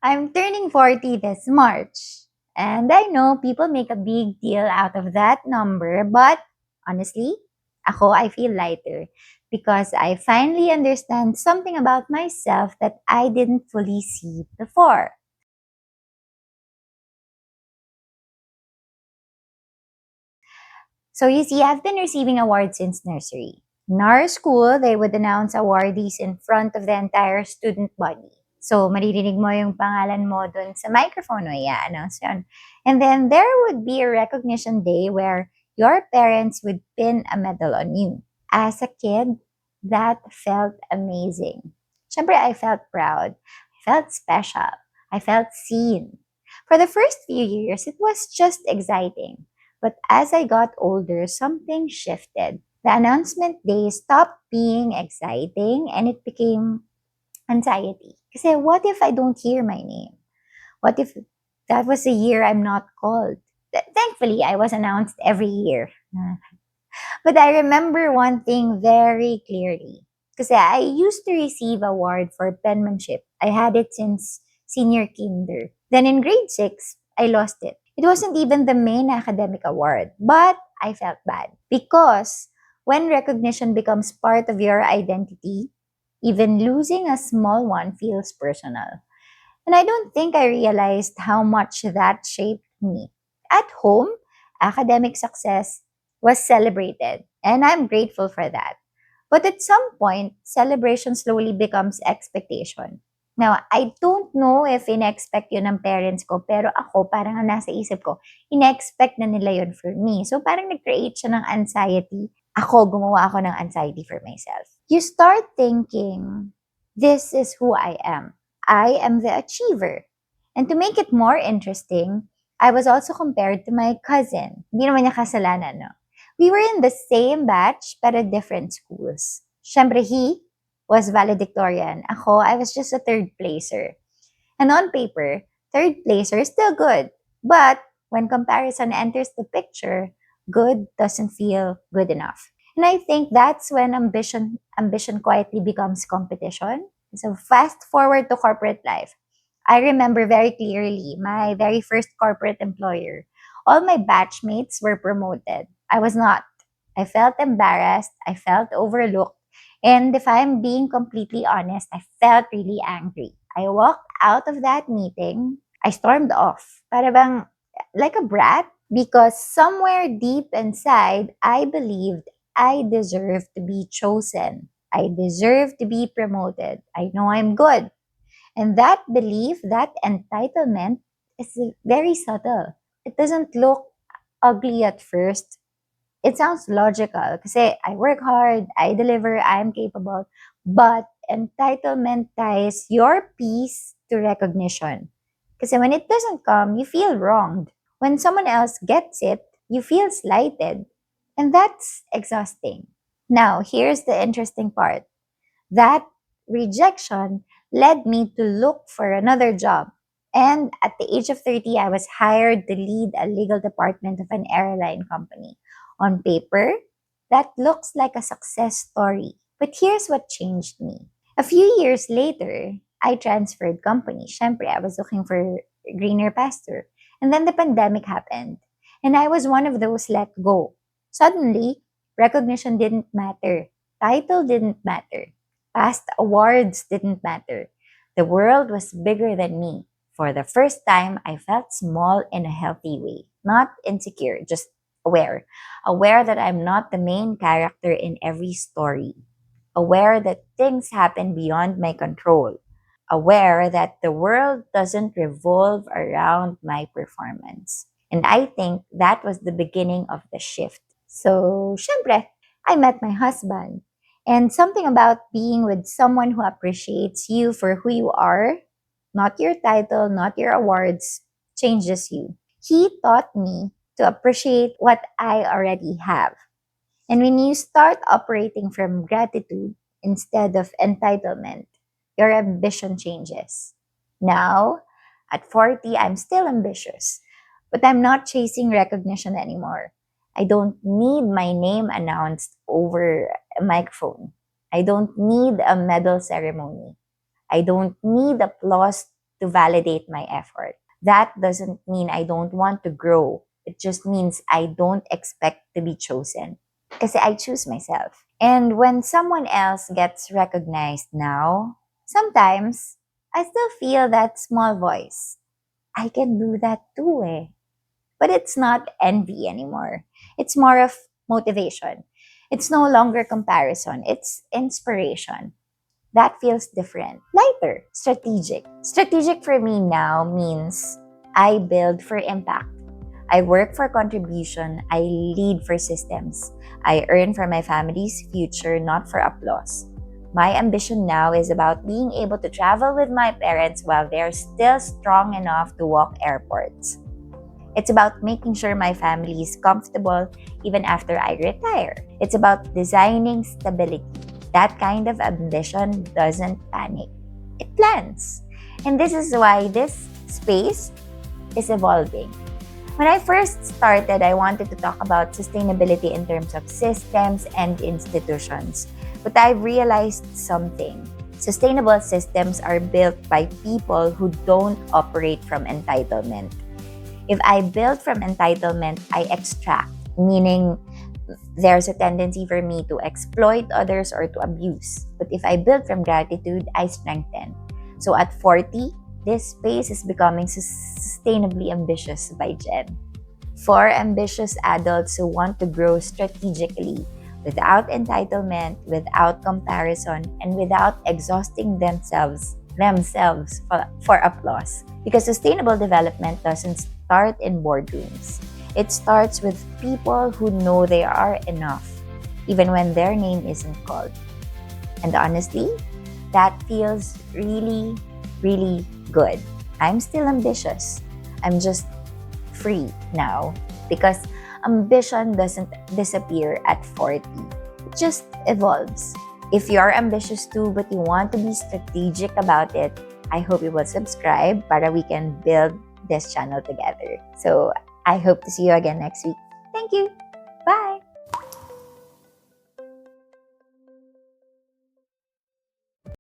I'm turning 40 this March. And I know people make a big deal out of that number, but honestly, I feel lighter because I finally understand something about myself that I didn't fully see before. So you see, I've been receiving awards since nursery. In our school, they would announce awardees in front of the entire student body. So, maririnig mo yung pangalan mo dun sa microphone mo, i-announce yun. And then there would be a recognition day where your parents would pin a medal on you. As a kid, that felt amazing. Siyempre, I felt proud. I felt special. I felt seen. For the first few years, it was just exciting. But as I got older, something shifted. The announcement day stopped being exciting and it became anxiety. Kasi what if I don't hear my name? What if that was a year I'm not called? Thankfully, I was announced every year. But I remember one thing very clearly. Kasi I used to receive award for penmanship. I had it since senior kinder. Then in grade 6, I lost it. It wasn't even the main academic award, but I felt bad because when recognition becomes part of your identity, even losing a small one feels personal. And I don't think I realized how much that shaped me. At home, academic success was celebrated, and I'm grateful for that. But at some point, celebration slowly becomes expectation. Now, I don't know if in-expect yun ng parents ko, pero ako, parang ang nasa isip ko, in-expect na nila yun for me. So, parang nag-create siya ng anxiety. Gumawa ako ng anxiety for myself. You start thinking, this is who I am. I am the achiever. And to make it more interesting, I was also compared to my cousin. Hindi naman niya kasalanan, no? We were in the same batch but at different schools. Siyempre, he was valedictorian. I was just a third placer. And on paper, third placer is still good. But when comparison enters the picture, good doesn't feel good enough. And I think that's when ambition quietly becomes competition. So fast forward to corporate life. I remember very clearly my very first corporate employer. All my batchmates were promoted. I was not. I felt embarrassed. I felt overlooked. And if I'm being completely honest, I felt really angry. I walked out of that meeting. I stormed off. Para bang, like a brat. Because somewhere deep inside, I believed I deserved to be chosen. I deserve to be promoted. I know I'm good. And that belief, that entitlement is very subtle. It doesn't look ugly at first. It sounds logical kasi I work hard, I deliver, I'm capable. But entitlement ties your peace to recognition. Kasi when it doesn't come, you feel wronged. When someone else gets it, you feel slighted. And that's exhausting. Now, here's the interesting part. That rejection led me to look for another job. And at the age of 30, I was hired to lead a legal department of an airline company. On paper, that looks like a success story. But here's what changed me. A few years later, I transferred companies. Syempre, I was looking for greener pasture. And then the pandemic happened. And I was one of those let go. Suddenly, recognition didn't matter. Title didn't matter. Past awards didn't matter. The world was bigger than me. For the first time, I felt small in a healthy way. Not insecure, just aware. Aware that I'm not the main character in every story. Aware that things happen beyond my control. Aware that the world doesn't revolve around my performance. And I think that was the beginning of the shift. So, syempre, I met my husband. And something about being with someone who appreciates you for who you are, not your title, not your awards, changes you. He taught me to appreciate what I already have. And when you start operating from gratitude instead of entitlement, your ambition changes. Now, at 40, I'm still ambitious, but I'm not chasing recognition anymore. I don't need my name announced over a microphone. I don't need a medal ceremony. I don't need applause to validate my effort. That doesn't mean I don't want to grow. It just means I don't expect to be chosen. Kasi I choose myself. And when someone else gets recognized now, sometimes I still feel that small voice. I can do that too eh. But it's not envy anymore. It's more of motivation. It's no longer comparison. It's inspiration. That feels different, lighter, strategic. Strategic for me now means I build for impact. I work for contribution. I lead for systems. I earn for my family's future, not for applause. My ambition now is about being able to travel with my parents while they're still strong enough to walk airports. It's about making sure my family is comfortable even after I retire. It's about designing stability. That kind of ambition doesn't panic, it plans. And this is why this space is evolving. When I first started, I wanted to talk about sustainability in terms of systems and institutions. But I realized something. Sustainable systems are built by people who don't operate from entitlement. If I build from entitlement, I extract, meaning there's a tendency for me to exploit others or to abuse. But if I build from gratitude, I strengthen. So at 40, this space is becoming sustainably ambitious by Jen. For ambitious adults who want to grow strategically, without entitlement, without comparison, and without exhausting themselves for applause. Because sustainable development doesn't start in boardrooms. It starts with people who know they are enough, even when their name isn't called. And honestly, that feels really, really good. I'm still ambitious. I'm just free now because ambition doesn't disappear at 40. It just evolves. If you're ambitious too but you want to be strategic about it, I hope you will subscribe para we can build this channel together. So I hope to see you again next week. Thank you.